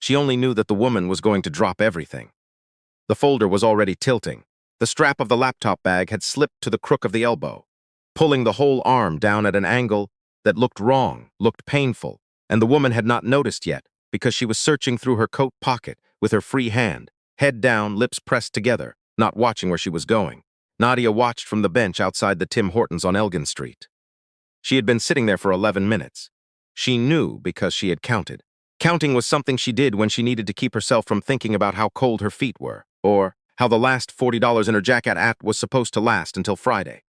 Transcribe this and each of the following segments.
She only knew that the woman was going to drop everything. The folder was already tilting. The strap of the laptop bag had slipped to the crook of the elbow, pulling the whole arm down at an angle that looked wrong, looked painful, and the woman had not noticed yet because she was searching through her coat pocket with her free hand, head down, lips pressed together, not watching where she was going. Nadia watched from the bench outside the Tim Hortons on Elgin Street. She had been sitting there for 11 minutes. She knew because she had counted. Counting was something she did when she needed to keep herself from thinking about how cold her feet were, or how the last $40 in her jacket was supposed to last until Friday.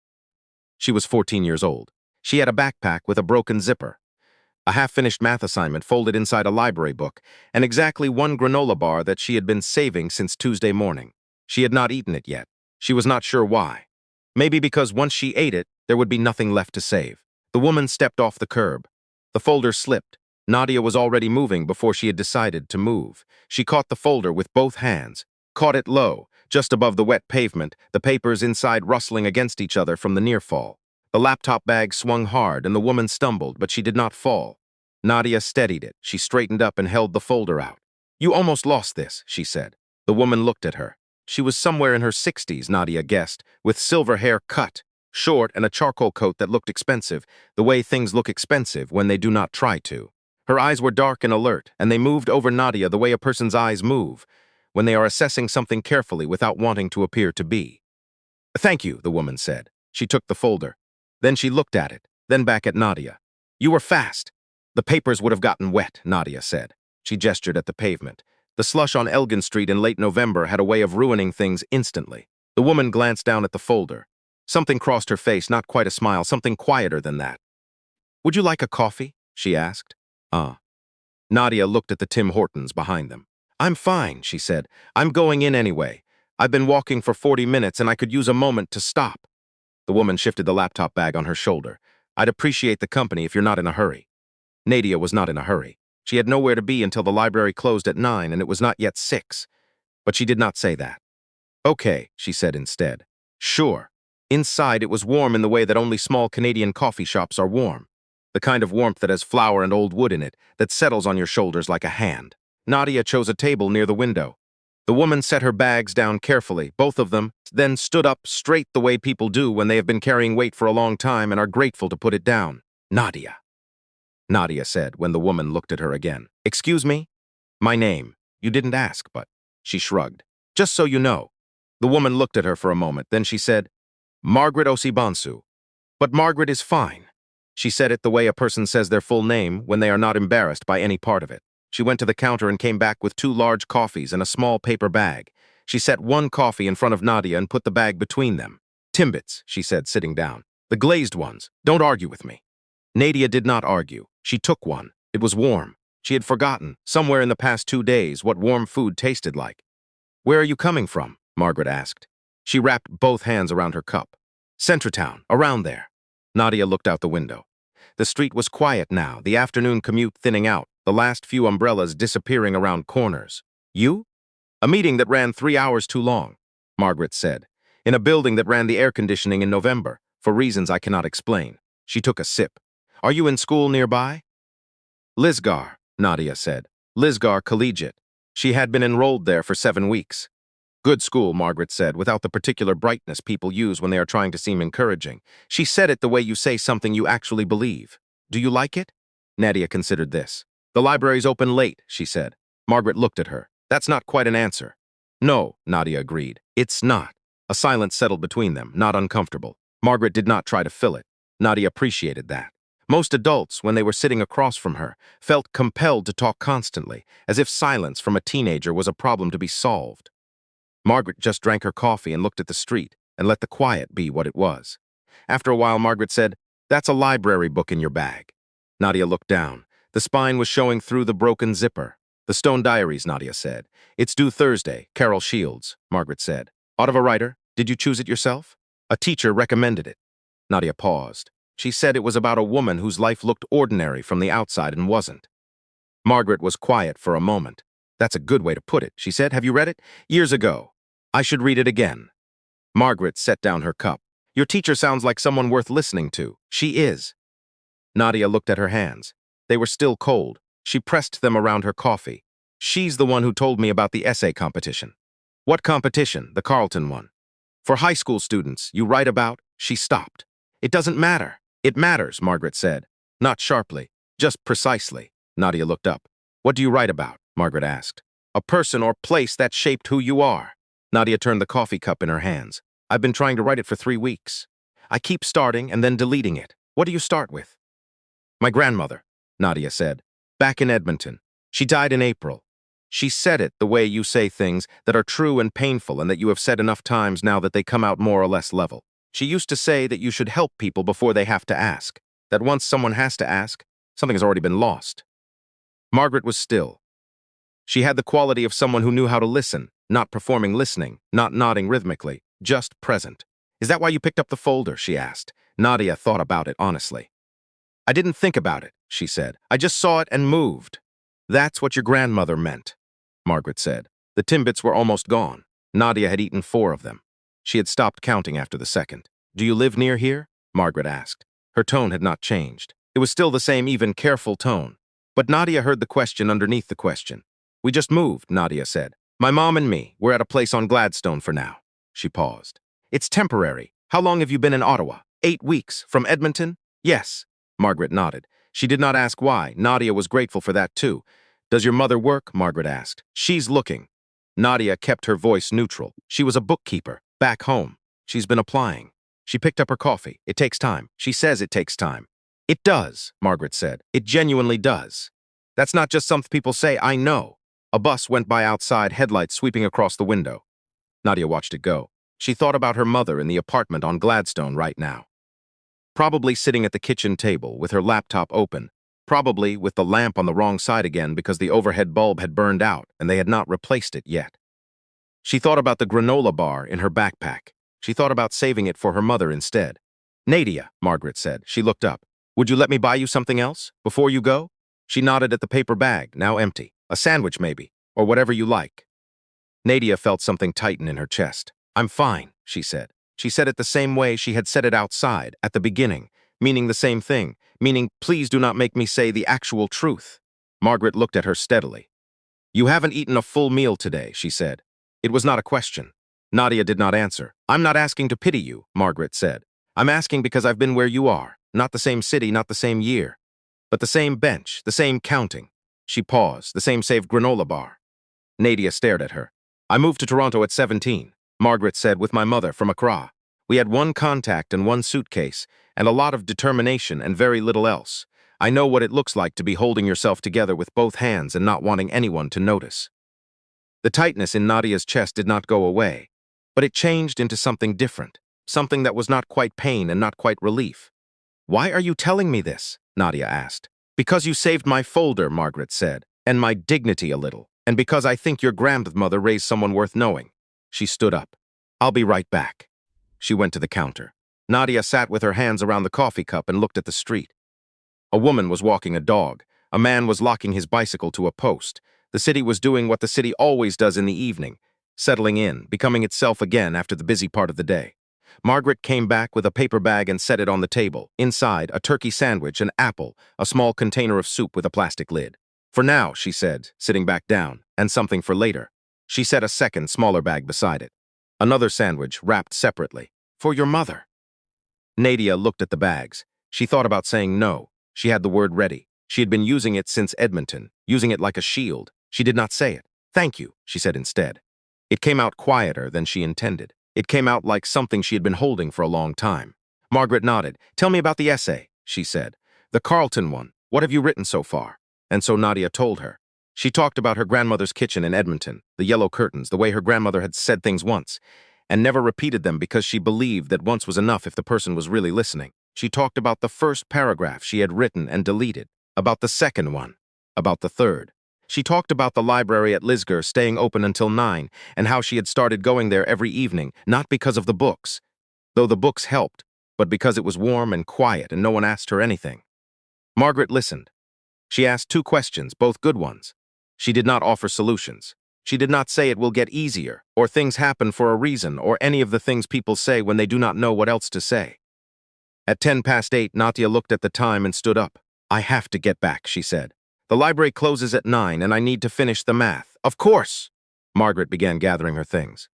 She was 14 years old. She had a backpack with a broken zipper, a half-finished math assignment folded inside a library book, and exactly one granola bar that she had been saving since Tuesday morning. She had not eaten it yet. She was not sure why. Maybe because once she ate it, there would be nothing left to save. The woman stepped off the curb. The folder slipped. Nadia was already moving before she had decided to move. She caught the folder with both hands, caught it low, just above the wet pavement, the papers inside rustling against each other from the near fall. The laptop bag swung hard and the woman stumbled, but she did not fall. Nadia steadied it. She straightened up and held the folder out. "You almost lost this," she said. The woman looked at her. She was somewhere in her 60s, Nadia guessed, with silver hair cut, short, and a charcoal coat that looked expensive, the way things look expensive when they do not try to. Her eyes were dark and alert, and they moved over Nadia the way a person's eyes move when they are assessing something carefully without wanting to appear to be. "Thank you," the woman said. She took the folder. Then she looked at it, then back at Nadia. "You were fast." "The papers would have gotten wet," Nadia said. She gestured at the pavement. The slush on Elgin Street in late November had a way of ruining things instantly. The woman glanced down at the folder. Something crossed her face, not quite a smile, something quieter than that. "Would you like a coffee?" she asked. Nadia looked at the Tim Hortons behind them. "I'm fine," she said. "I'm going in anyway. I've been walking for 40 minutes and I could use a moment to stop." The woman shifted the laptop bag on her shoulder. "I'd appreciate the company if you're not in a hurry." Nadia was not in a hurry. She had nowhere to be until the library closed at 9 and it was not yet 6. But she did not say that. "Okay," she said instead. "Sure." Inside it was warm in the way that only small Canadian coffee shops are warm. The kind of warmth that has flour and old wood in it, that settles on your shoulders like a hand. Nadia chose a table near the window. The woman set her bags down carefully, both of them, then stood up straight the way people do when they have been carrying weight for a long time and are grateful to put it down. "Nadia," Nadia said when the woman looked at her again. "Excuse me?" "My name. You didn't ask, but..." She shrugged. "Just so you know." The woman looked at her for a moment, then she said, "Margaret Osibansu." "But Margaret is fine." She said it the way a person says their full name when they are not embarrassed by any part of it. She went to the counter and came back with 2 large coffees and a small paper bag. She set one coffee in front of Nadia and put the bag between them. "Timbits," she said, sitting down. "The glazed ones. Don't argue with me." Nadia did not argue. She took one. It was warm. She had forgotten, somewhere in the past 2 days, what warm food tasted like. "Where are you coming from?" Margaret asked. She wrapped both hands around her cup. "Centretown, around there." Nadia looked out the window. The street was quiet now, the afternoon commute thinning out, the last few umbrellas disappearing around corners. "You?" "A meeting that ran 3 hours too long," Margaret said, "in a building that ran the air conditioning in November, for reasons I cannot explain." She took a sip. "Are you in school nearby?" "Lisgar," Nadia said. "Lisgar Collegiate." She had been enrolled there for 7 weeks. "Good school," Margaret said, without the particular brightness people use when they are trying to seem encouraging. She said it the way you say something you actually believe. "Do you like it?" Nadia considered this. "The library's open late," she said. Margaret looked at her. "That's not quite an answer." "No," Nadia agreed. "It's not." A silence settled between them, not uncomfortable. Margaret did not try to fill it. Nadia appreciated that. Most adults, when they were sitting across from her, felt compelled to talk constantly, as if silence from a teenager was a problem to be solved. Margaret just drank her coffee and looked at the street, and let the quiet be what it was. After a while, Margaret said, "That's a library book in your bag." Nadia looked down. The spine was showing through the broken zipper. "The Stone Diaries," Nadia said. "It's due Thursday, Carol Shields," Margaret said. "Out of a writer? Did you choose it yourself?" "A teacher recommended it." Nadia paused. She said it was about a woman whose life looked ordinary from the outside and wasn't. Margaret was quiet for a moment. "That's a good way to put it," she said. "Have you read it?" "Years ago. I should read it again." Margaret set down her cup. "Your teacher sounds like someone worth listening to." "She is." Nadia looked at her hands. They were still cold. She pressed them around her coffee. She's the one who told me about the essay competition. What competition? The Carleton one. For high school students, you write about? She stopped. It doesn't matter. It matters, Margaret said. Not sharply, just precisely. Nadia looked up. What do you write about? Margaret asked. A person or place that shaped who you are. Nadia turned the coffee cup in her hands. I've been trying to write it for 3 weeks. I keep starting and then deleting it. What do you start with? My grandmother, Nadia said. Back in Edmonton. She died in April. She said it the way you say things that are true and painful and that you have said enough times now that they come out more or less level. She used to say that you should help people before they have to ask, that once someone has to ask, something has already been lost. Margaret was still. She had the quality of someone who knew how to listen, not performing listening, not nodding rhythmically, just present. Is that why you picked up the folder? She asked. Nadia thought about it honestly. I didn't think about it, she said. I just saw it and moved. That's what your grandmother meant, Margaret said. The Timbits were almost gone. Nadia had eaten 4 of them. She had stopped counting after the second. Do you live near here? Margaret asked. Her tone had not changed. It was still the same even, careful tone. But Nadia heard the question underneath the question. We just moved, Nadia said. My mom and me, we're at a place on Gladstone for now. She paused. It's temporary. How long have you been in Ottawa? 8 weeks. From Edmonton? Yes. Margaret nodded. She did not ask why. Nadia was grateful for that too. Does your mother work? Margaret asked. She's looking. Nadia kept her voice neutral. She was a bookkeeper, back home. She's been applying. She picked up her coffee. It takes time. She says it takes time. It does, Margaret said. It genuinely does. That's not just something people say, I know. A bus went by outside, headlights sweeping across the window. Nadia watched it go. She thought about her mother in the apartment on Gladstone right now. Probably sitting at the kitchen table with her laptop open, probably with the lamp on the wrong side again because the overhead bulb had burned out and they had not replaced it yet. She thought about the granola bar in her backpack. She thought about saving it for her mother instead. Nadia, Margaret said. She looked up. Would you let me buy you something else before you go? She nodded at the paper bag, now empty. A sandwich maybe, or whatever you like. Nadia felt something tighten in her chest. I'm fine, she said. She said it the same way she had said it outside, at the beginning, meaning the same thing, meaning please do not make me say the actual truth. Margaret looked at her steadily. You haven't eaten a full meal today, she said. It was not a question. Nadia did not answer. I'm not asking to pity you, Margaret said. I'm asking because I've been where you are, not the same city, not the same year, but the same bench, the same counting. She paused, the same saved granola bar. Nadia stared at her. I moved to Toronto at 17, Margaret said, with my mother from Accra. We had 1 contact and 1 suitcase, and a lot of determination and very little else. I know what it looks like to be holding yourself together with both hands and not wanting anyone to notice. The tightness in Nadia's chest did not go away, but it changed into something different, something that was not quite pain and not quite relief. Why are you telling me this? Nadia asked. Because you saved my folder, Margaret said, and my dignity a little, and because I think your grandmother raised someone worth knowing. She stood up. I'll be right back. She went to the counter. Nadia sat with her hands around the coffee cup and looked at the street. A woman was walking a dog. A man was locking his bicycle to a post. The city was doing what the city always does in the evening, settling in, becoming itself again after the busy part of the day. Margaret came back with a paper bag and set it on the table. Inside, a turkey sandwich, an apple, a small container of soup with a plastic lid. For now, she said, sitting back down, and something for later. She set a second, smaller bag beside it. Another sandwich, wrapped separately. For your mother. Nadia looked at the bags. She thought about saying no. She had the word ready. She had been using it since Edmonton, using it like a shield. She did not say it. Thank you, she said instead. It came out quieter than she intended. It came out like something she had been holding for a long time. Margaret nodded. Tell me about the essay, she said. The Carleton one. What have you written so far? And so Nadia told her. She talked about her grandmother's kitchen in Edmonton, the yellow curtains, the way her grandmother had said things once, and never repeated them because she believed that once was enough if the person was really listening. She talked about the first paragraph she had written and deleted, about the second one, about the third. She talked about the library at Lisgar staying open until 9 and how she had started going there every evening, not because of the books, though the books helped, but because it was warm and quiet and no one asked her anything. Margaret listened. She asked 2 questions, both good ones. She did not offer solutions. She did not say it will get easier, or things happen for a reason, or any of the things people say when they do not know what else to say. At 8:10, Nadia looked at the time and stood up. I have to get back, she said. The library closes at 9 and I need to finish the math. Of course! Margaret began gathering her things.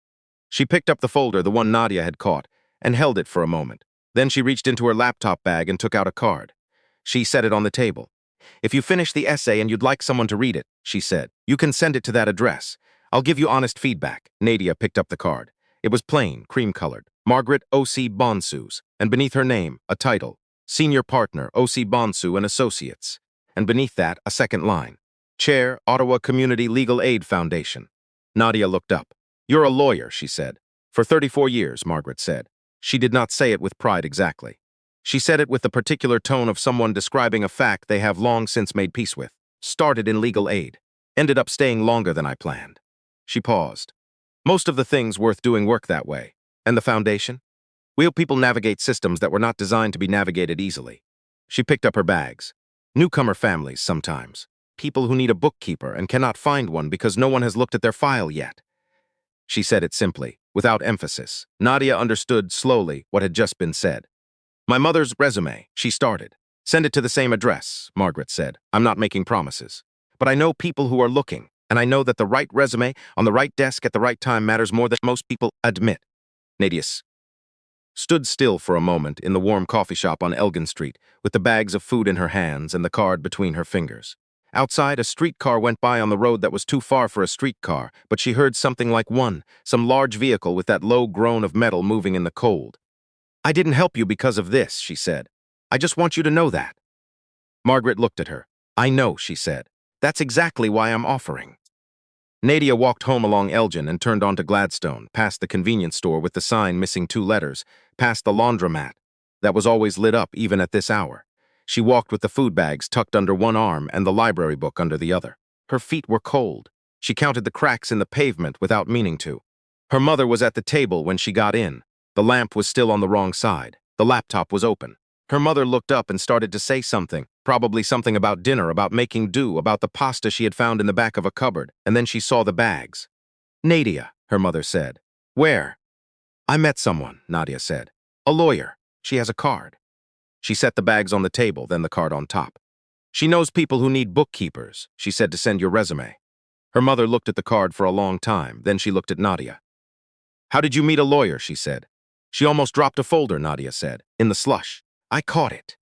She picked up the folder, the one Nadia had caught, and held it for a moment. Then she reached into her laptop bag and took out a card. She set it on the table. If you finish the essay and you'd like someone to read it, she said, you can send it to that address. I'll give you honest feedback. Nadia picked up the card. It was plain, cream-colored. Margaret O.C. Bonsus, and beneath her name, a title. Senior Partner, O.C. Bonsu and Associates. And beneath that, a second line. Chair, Ottawa Community Legal Aid Foundation. Nadia looked up. You're a lawyer, she said. For 34 years, Margaret said. She did not say it with pride exactly. She said it with the particular tone of someone describing a fact they have long since made peace with. Started in legal aid. Ended up staying longer than I planned. She paused. Most of the things worth doing work that way. And the foundation? We help people navigate systems that were not designed to be navigated easily. She picked up her bags. Newcomer families, sometimes. People who need a bookkeeper and cannot find one because no one has looked at their file yet. She said it simply, without emphasis. Nadia understood slowly what had just been said. My mother's resume, she started. Send it to the same address, Margaret said. I'm not making promises. But I know people who are looking, and I know that the right resume on the right desk at the right time matters more than most people admit. Nadia stood still for a moment in the warm coffee shop on Elgin Street, with the bags of food in her hands and the card between her fingers. Outside, a streetcar went by on the road that was too far for a streetcar, but she heard something like some large vehicle with that low groan of metal moving in the cold. I didn't help you because of this, she said. I just want you to know that. Margaret looked at her. I know, she said. That's exactly why I'm offering. Nadia walked home along Elgin and turned onto Gladstone, past the convenience store with the sign missing 2 letters, past the laundromat that was always lit up even at this hour. She walked with the food bags tucked under one arm and the library book under the other. Her feet were cold. She counted the cracks in the pavement without meaning to. Her mother was at the table when she got in. The lamp was still on the wrong side. The laptop was open. Her mother looked up and started to say something, probably something about dinner, about making do, about the pasta she had found in the back of a cupboard, and then she saw the bags. Nadia, her mother said. Where? I met someone, Nadia said. A lawyer. She has a card. She set the bags on the table, then the card on top. She knows people who need bookkeepers, she said, to send your resume. Her mother looked at the card for a long time, then she looked at Nadia. How did you meet a lawyer, she said. She almost dropped a folder, Nadia said, in the slush. I caught it.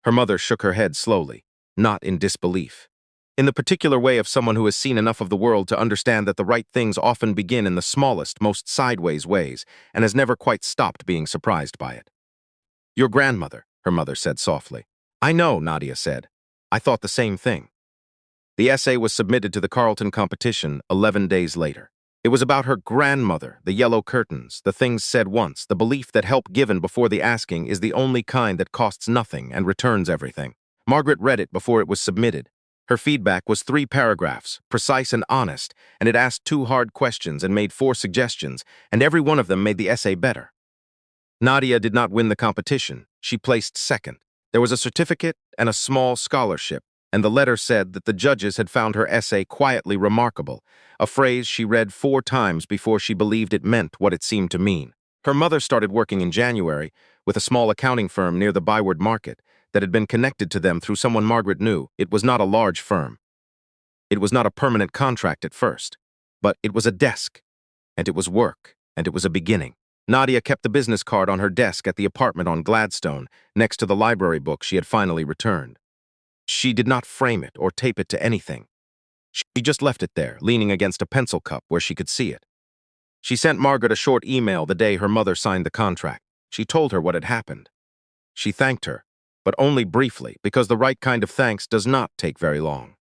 Her mother shook her head slowly, not in disbelief. In the particular way of someone who has seen enough of the world to understand that the right things often begin in the smallest, most sideways ways, and has never quite stopped being surprised by it. Your grandmother, her mother said softly. I know, Nadia said. I thought the same thing. The essay was submitted to the Carleton competition 11 days later. It was about her grandmother, the yellow curtains, the things said once, the belief that help given before the asking is the only kind that costs nothing and returns everything. Margaret read it before it was submitted. Her feedback was 3 paragraphs, precise and honest, and it asked 2 hard questions and made 4 suggestions, and every one of them made the essay better. Nadia did not win the competition. She placed second. There was a certificate and a small scholarship, and the letter said that the judges had found her essay quietly remarkable, a phrase she read 4 times before she believed it meant what it seemed to mean. Her mother started working in January with a small accounting firm near the Byward Market that had been connected to them through someone Margaret knew. It was not a large firm. It was not a permanent contract at first, but it was a desk, and it was work, and it was a beginning. Nadia kept the business card on her desk at the apartment on Gladstone, next to the library book she had finally returned. She did not frame it or tape it to anything. She just left it there, leaning against a pencil cup where she could see it. She sent Margaret a short email the day her mother signed the contract. She told her what had happened. She thanked her, but only briefly, because the right kind of thanks does not take very long.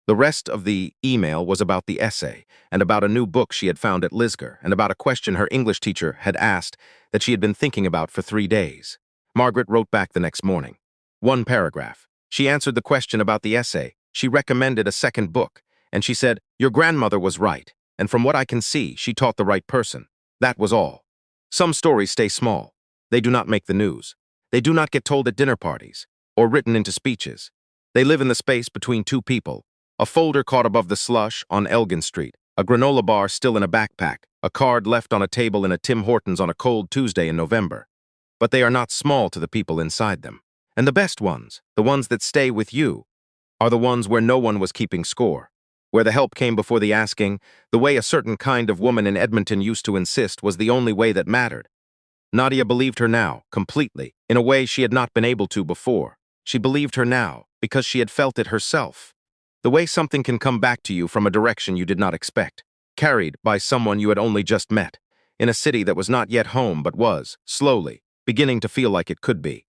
The rest of the email was about the essay, and about a new book she had found at Lisgar, and about a question her English teacher had asked that she had been thinking about for 3 days. Margaret wrote back the next morning. 1 paragraph. She answered the question about the essay. She recommended a second book, and she said, your grandmother was right, and from what I can see, she taught the right person. That was all. Some stories stay small. They do not make the news. They do not get told at dinner parties, or written into speeches. They live in the space between 2 people. A folder caught above the slush on Elgin Street, a granola bar still in a backpack, a card left on a table in a Tim Hortons on a cold Tuesday in November. But they are not small to the people inside them. And the best ones, the ones that stay with you, are the ones where no one was keeping score, where the help came before the asking, the way a certain kind of woman in Edmonton used to insist was the only way that mattered. Nadia believed her now, completely, in a way she had not been able to before. She believed her now, because she had felt it herself. The way something can come back to you from a direction you did not expect, carried by someone you had only just met, in a city that was not yet home but was, slowly, beginning to feel like it could be.